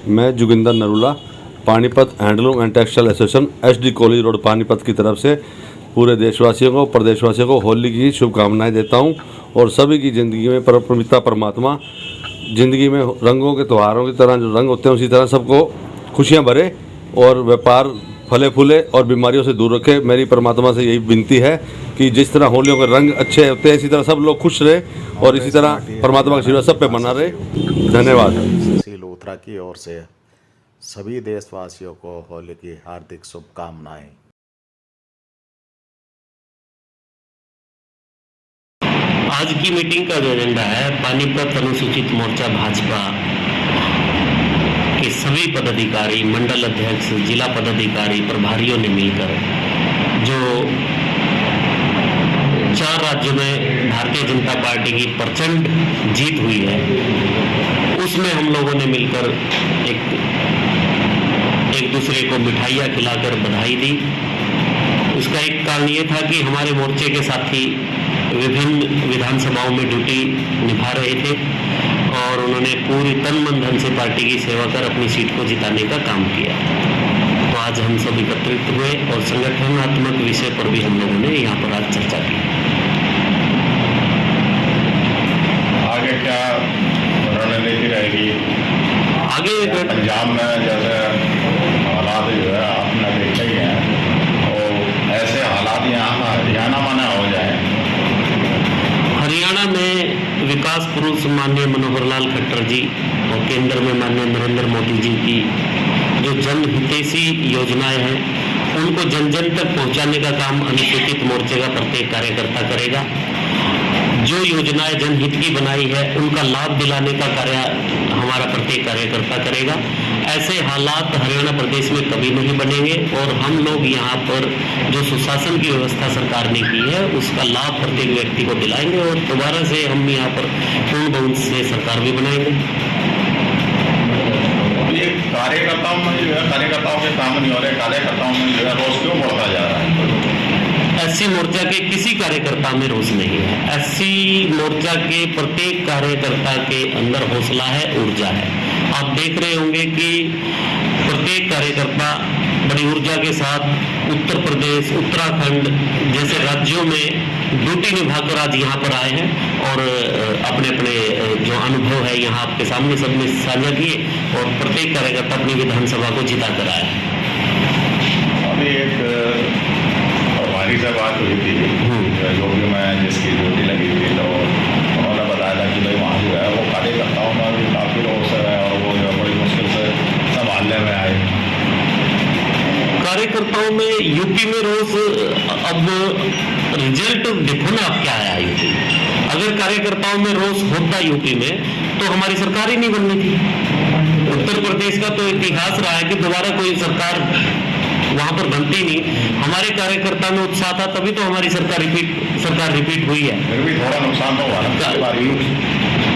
मैं Joginder Narula Panipat handloom and textile association SD college road Panipat की तरफ से पूरे देशवासियों को प्रदेशवासियों को होली की शुभकामनाएं देता हूं और सभी की ज़िंदगी में परमपिता परमात्मा ज़िंदगी में रंगों के त्योहारों की तरह जो रंग होते हैं उसी तरह सबको खुशियां भरे और व्यापार फले फूले और बीमारियों से दूर रखे। मेरी परमात्मा से यही विनती है कि जिस तरह होलियों के रंग अच्छे होते हैं इसी तरह सब लोग खुश रहे और इसी तरह परमात्मा का आशीर्वाद सब पे बना रहे। धन्यवाद। सुशील लूथरा की ओर से सभी देशवासियों को होली की हार्दिक शुभकामनाएं। आज की मीटिंग का जो एजेंडा है, पानीपत अनुसूचित मोर्चा भाजपा के सभी पदाधिकारी, मंडल अध्यक्ष, जिला पदाधिकारी, प्रभारियों ने मिलकर जो 4 राज्यों में भारतीय जनता पार्टी की प्रचंड जीत हुई है, उसमें हम लोगों ने मिलकर एक दूसरे को मिठाइयाँ खिलाकर बधाई दी। उसका एक कारण ये था कि हमारे मोर्चे के साथी विभिन्न विधानसभाओं में ड्यूटी निभा रहे थे और उन्होंने पूरी तन मन धन से पार्टी की सेवा कर अपनी सीट को जिताने का काम किया। तो आज हम सब एकत्रित हुए और संगठनात्मक विषय पर भी हम लोगों ने यहाँ पर आज चर्चा की। आगे क्या रणनीति रहेगी? आगे पंजाब में जैसे हालात जो है आपने देखे ही हैं, तो ऐसे हालात यहाँ हरियाणा में न हो जाए। हरियाणा में विकास पुरुष माननीय मनोहर लाल खट्टर जी और केंद्र में माननीय नरेंद्र मोदी जी की जो जनहितैषी योजनाएं हैं उनको जन जन तक पहुंचाने का काम अनुसूचित मोर्चे का प्रत्येक कार्यकर्ता करेगा। जो योजनाएं जनहित की बनाई है उनका लाभ दिलाने का कार्य हमारा प्रत्येक कार्यकर्ता करेगा। ऐसे हालात हरियाणा प्रदेश में कभी नहीं बनेंगे और हम लोग यहाँ पर जो सुशासन की व्यवस्था सरकार ने की है उसका लाभ प्रत्येक व्यक्ति को दिलाएंगे और दोबारा से हम यहाँ पर पूर्ण बहुमत से सरकार भी बनाएंगे। ये कार्यकर्ताओं में जो है कार्यकर्ताओं के काम नहीं हो रहे, कार्यकर्ताओं में जो है रोष क्यों बढ़ता जा रहा है? SC मोर्चा के किसी कार्यकर्ता में रोष नहीं है। SC मोर्चा के प्रत्येक कार्यकर्ता के अंदर हौसला है, ऊर्जा है। आप देख रहे होंगे कि प्रत्येक कार्यकर्ता बड़ी ऊर्जा के साथ उत्तर प्रदेश, उत्तराखंड जैसे राज्यों में ड्यूटी निभाकर आज यहाँ पर आए हैं और अपने अपने जो अनुभव है यहाँ आपके सामने सबने साझा किए और प्रत्येक कार्यकर्ता अपनी विधानसभा को जिता कर आया है। अभी एक प्रभारी से बात हुई थी योगी में जिसकी ड्यूटी लगी थी, तो उन्होंने बताया था कि भाई वहाँ जो है वो कार्यकर्ताओं में भी काफ़ी रोष है और वो जो बड़ी मुश्किल से संभालने में आए। कार्यकर्ताओं में यूपी में रोष, अब रिजल्ट देखो ना अब क्या आया यूपी में। अगर कार्यकर्ताओं में रोष होता यूपी में तो हमारी सरकार ही नहीं बननी थी। उत्तर प्रदेश का तो इतिहास रहा है कि दोबारा कोई सरकार वहां पर बनती नहीं। हमारे कार्यकर्ता में उत्साह था तभी तो हमारी सरकार रिपीट हुई है। फिर भी थोड़ा नुकसान तो हुआ।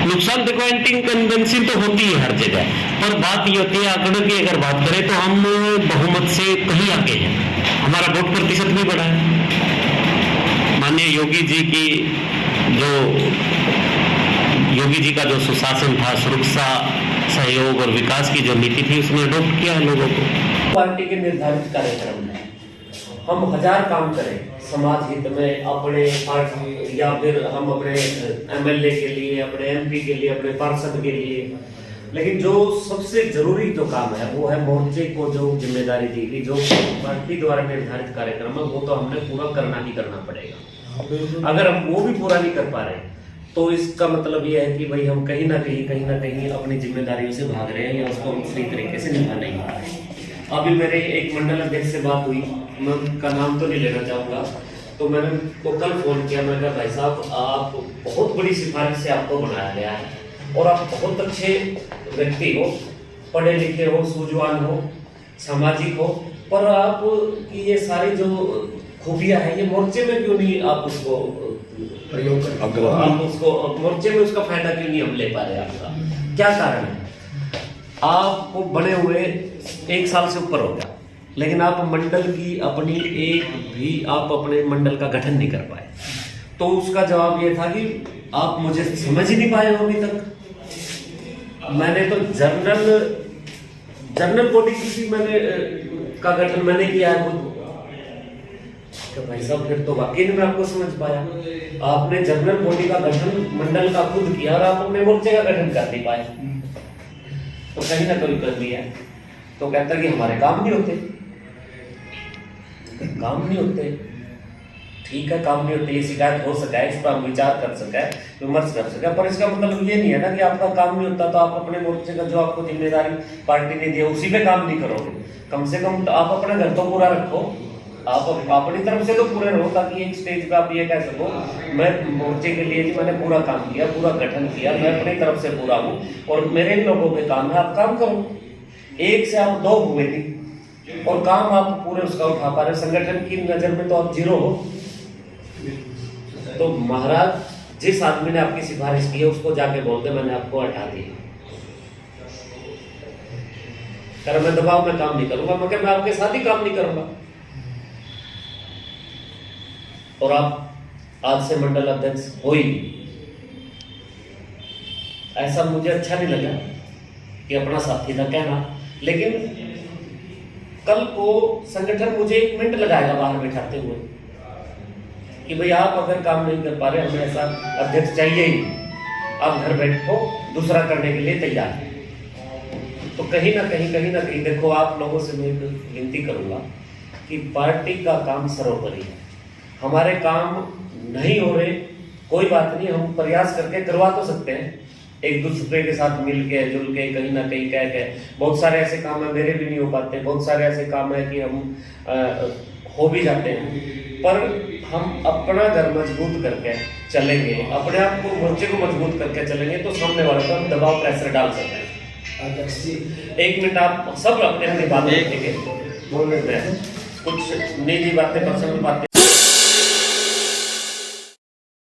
नुकसान देखो, एंटी इनकम्बेंसी तो होती है हर जगह, पर बात ये होती है आंकड़ों की अगर बात करें तो हम बहुमत से कहीं आगे हैं, हमारा वोट प्रतिशत भी बढ़ा है। माननीय योगी जी का जो सुशासन था, सुरक्षा, सहयोग और विकास की जो नीति थी उसने अडॉप्ट किया है लोगों को। पार्टी के निर्धारित कार्यक्रम में हम 1000 काम करें समाज हित में, अपने पार्टी या फिर हम अपने MLA के लिए, अपने MP के लिए, अपने पार्षद के लिए, लेकिन जो सबसे जरूरी जो काम है वो है मोर्चे को जो जिम्मेदारी दी गई, जो पार्टी द्वारा निर्धारित कार्यक्रम है वो तो हमने पूरा करना ही करना पड़ेगा। अगर हम वो भी पूरा नहीं कर पा रहे तो इसका मतलब ये है कि भाई हम कहीं ना कहीं अपनी जिम्मेदारियों से भाग रहे हैं या उसको हम सही तरीके से निभा नहीं पा रहे। अभी मेरे एक मंडल अध्यक्ष से बात हुई, मैं उनका नाम तो नहीं लेना चाहूँगा, तो मैंने तो कल फोन किया, मैंने कहा भाई साहब आप बहुत बड़ी सिफारिश से आपको बनाया गया है और आप बहुत अच्छे व्यक्ति हो, पढ़े लिखे हो, सूझवान हो, सामाजिक हो, पर आप की ये सारी जो खूबियाँ है ये मोर्चे में क्यों नहीं आप उसको प्रयोग कर, आप उसको मोर्चे में उसका फायदा क्यों नहीं हम ले पा रहे? आपका क्या कारण है? आपको बने हुए 1 साल से ऊपर हो गया, लेकिन आप मंडल की अपनी एक भी आप अपने मंडल का गठन नहीं कर पाए। तो उसका जवाब ये था कि आप मुझे समझ ही नहीं पाए हो अभी तक। मैंने तो जनरल जनरल बॉडी की मैंने का गठन मैंने किया है खुद। तो भाई साहब फिर तो वाकई में आपको समझ पाया, आपने जनरल बॉडी का गठन मंडल का खुद किया और आप अपने मोर्चे का गठन कर नहीं पाए, तो कहीं ना कहीं कर दिया। तो कहता है कि हमारे काम नहीं होते, काम नहीं होते, ठीक है काम नहीं होते, ये शिकायत हो सका है, इस पर हम विचार कर सका है, विमर्श कर सका, पर इसका मतलब ये नहीं है ना कि आपका काम नहीं होता तो आप अपने मोर्चे का जो आपको जिम्मेदारी पार्टी ने दी उसी पे काम नहीं करोगे। कम से कम तो आप अपना घर तो पूरा रखो, आप अपनी तरफ से तो पूरे रहो, ताकि एक स्टेज पे आप ये कह सको मैं मोर्चे के लिए जी मैंने पूरा काम किया, पूरा गठन किया, मैं अपनी तरफ से पूरा हूँ और मेरे लोगों के काम है, आप काम करो। एक से आप दो हुए थी और काम आप पूरे उसका उठा पा रहे, संगठन की नजर में तो आप जीरो हो। तो महाराज जिस आदमी ने आपकी सिफारिश की है उसको जाके बोलते मैंने आपको हटा दिया, कर मैं दबाव में काम नहीं करूंगा, मगर मैं आपके साथ ही काम नहीं करूंगा। और आप आज से मंडल अध्यक्ष हो ही नहीं। ऐसा मुझे अच्छा नहीं लगा कि अपना साथी था कहना, लेकिन कल को संगठन मुझे 1 मिनट लगाएगा बाहर बैठाते हुए कि भाई आप अगर काम नहीं कर पा रहे, हमें ऐसा अध्यक्ष चाहिए ही नहीं, आप घर बैठो, दूसरा करने के लिए तैयार है। तो कहीं ना कहीं देखो, आप लोगों से मैं विनती करूंगा कि पार्टी का काम सर्वोपरि है। हमारे काम नहीं हो रहे कोई बात नहीं, हम प्रयास करके करवा तो सकते हैं, एक दूसरे के साथ मिल के जुल के कहीं ना कहीं कह के। बहुत सारे ऐसे काम है मेरे भी नहीं हो पाते, बहुत सारे ऐसे काम है कि हम हो भी जाते हैं, पर हम अपना घर मजबूत करके चलेंगे, अपने आप को मोर्चे को मजबूत करके चलेंगे तो सामने वाले पर हम दबाव प्रेशर डाल सकते हैं। 1 मिनट आप सब अपने अपनी बातें रखेंगे, कुछ निजी बातें पर्सनल बातें